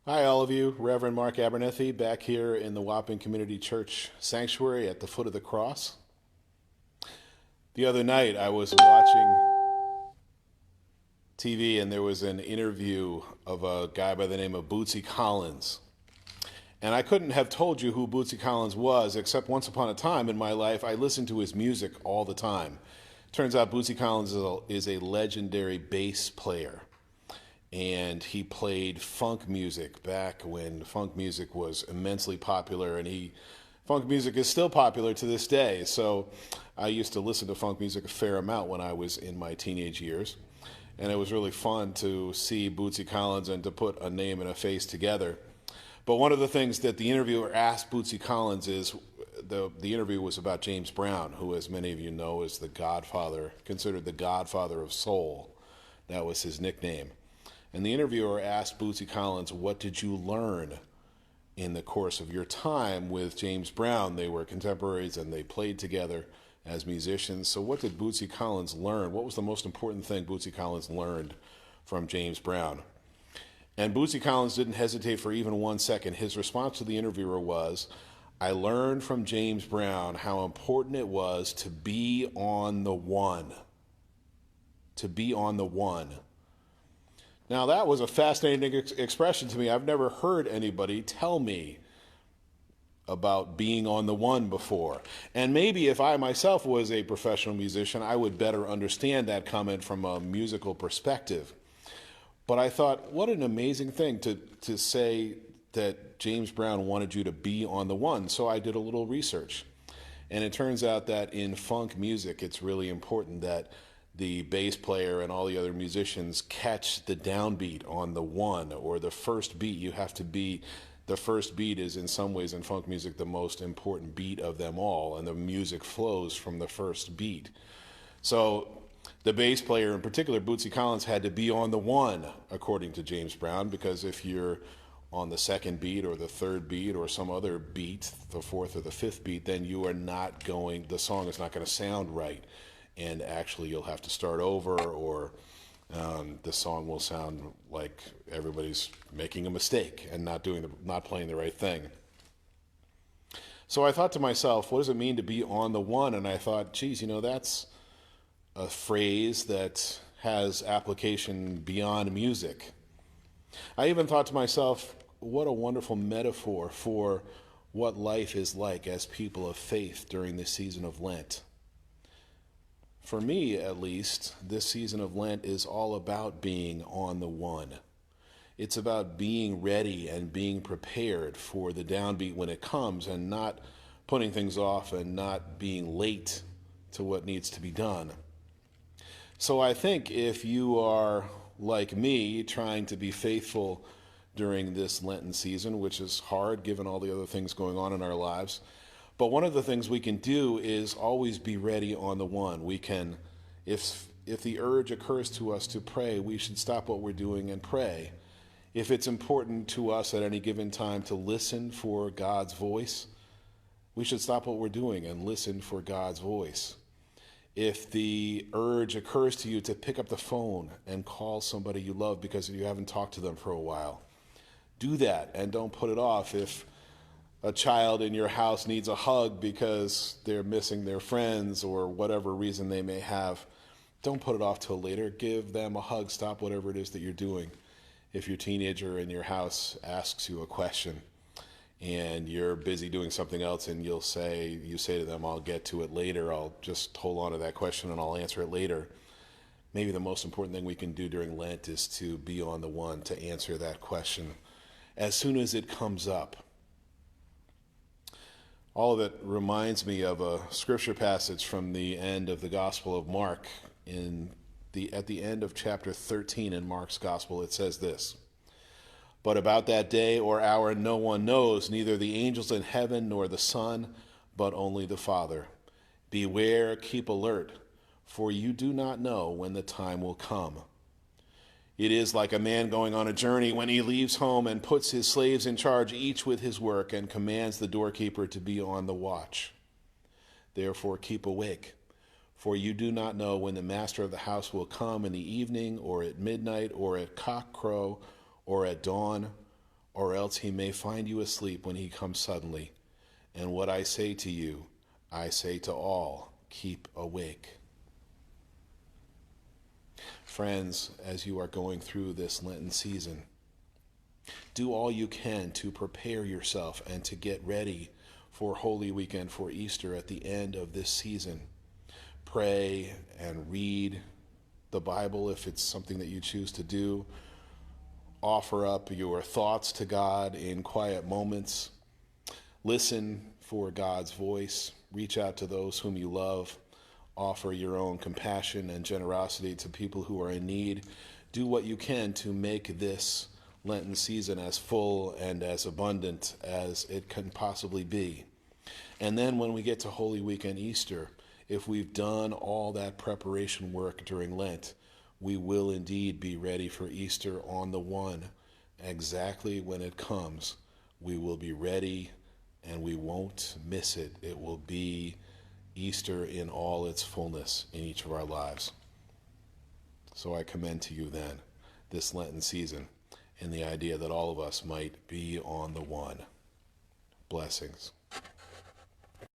Hi, all of you. Reverend Mark Abernethy back here in the Wapping Community Church Sanctuary at the foot of the cross. The other night, I was watching TV and there was an interview of a guy by the name of Bootsy Collins. And I couldn't have told you who Bootsy Collins was, except once upon a time in my life, I listened to his music all the time. Turns out Bootsy Collins is a legendary bass player. And he played funk music back when funk music was immensely popular, and funk music is still popular to this day. So I used to listen to funk music a fair amount when I was in my teenage years, and it was really fun to see Bootsy Collins and to put a name and a face together. But one of the things that the interviewer asked Bootsy Collins is the interview was about James Brown, who, as many of you know, is the godfather, considered the godfather of soul. That was his nickname. And the interviewer asked Bootsy Collins, what did you learn in the course of your time with James Brown? They were contemporaries and they played together as musicians. So what did Bootsy Collins learn? What was the most important thing Bootsy Collins learned from James Brown? And Bootsy Collins didn't hesitate for even 1 second. His response to the interviewer was, I learned from James Brown how important it was to be on the one. To be on the one. Now, that was a fascinating expression to me. I've never heard anybody tell me about being on the one before. And maybe if I myself was a professional musician, I would better understand that comment from a musical perspective. But I thought, what an amazing thing to say that James Brown wanted you to be on the one. So I did a little research. And it turns out that in funk music, it's really important that the bass player and all the other musicians catch the downbeat on the one or the first beat. The first beat is in some ways in funk music the most important beat of them all, and the music flows from the first beat. So the bass player in particular, Bootsy Collins, had to be on the one, according to James Brown, because if you're on the second beat or the third beat or some other beat, the fourth or the fifth beat, then the song is not going to sound right. And actually you'll have to start over, or the song will sound like everybody's making a mistake and not playing the right thing. So I thought to myself, what does it mean to be on the one? And I thought, geez, that's a phrase that has application beyond music. I even thought to myself, what a wonderful metaphor for what life is like as people of faith during this season of Lent. For me, at least, this season of Lent is all about being on the one. It's about being ready and being prepared for the downbeat when it comes, and not putting things off and not being late to what needs to be done. So I think if you are like me, trying to be faithful during this Lenten season, which is hard given all the other things going on in our lives, but one of the things we can do is always be ready on the one. We can, if the urge occurs to us to pray, we should stop what we're doing and pray. If it's important to us at any given time to listen for God's voice, we should stop what we're doing and listen for God's voice. If the urge occurs to you to pick up the phone and call somebody you love because you haven't talked to them for a while, do that and don't put it off. If a child in your house needs a hug because they're missing their friends or whatever reason they may have, don't put it off till later. Give them a hug. Stop whatever it is that you're doing. If your teenager in your house asks you a question and you're busy doing something else and you say to them, I'll get to it later. I'll just hold on to that question and I'll answer it later. Maybe the most important thing we can do during Lent is to be on the one, to answer that question as soon as it comes up. All of it reminds me of a scripture passage from the end of the Gospel of Mark. At the end of chapter 13 in Mark's Gospel, it says this: But about that day or hour no one knows, neither the angels in heaven nor the Son, but only the Father. Beware, keep alert, for you do not know when the time will come. It is like a man going on a journey when he leaves home and puts his slaves in charge, each with his work, and commands the doorkeeper to be on the watch. Therefore keep awake, for you do not know when the master of the house will come, in the evening, or at midnight, or at cockcrow, or at dawn, or else he may find you asleep when he comes suddenly. And what I say to you, I say to all, keep awake. Friends, as you are going through this Lenten season, do all you can to prepare yourself and to get ready for Holy Weekend, for Easter at the end of this season. Pray and read the Bible if it's something that you choose to do. Offer up your thoughts to God in quiet moments. Listen for God's voice. Reach out to those whom you love. Offer your own compassion and generosity to people who are in need. Do what you can to make this Lenten season as full and as abundant as it can possibly be. And then when we get to Holy Weekend, Easter, if we've done all that preparation work during Lent, we will indeed be ready for Easter on the one. Exactly when it comes, we will be ready and we won't miss it. It will be Easter in all its fullness in each of our lives. So I commend to you then this Lenten season and the idea that all of us might be on the one. Blessings.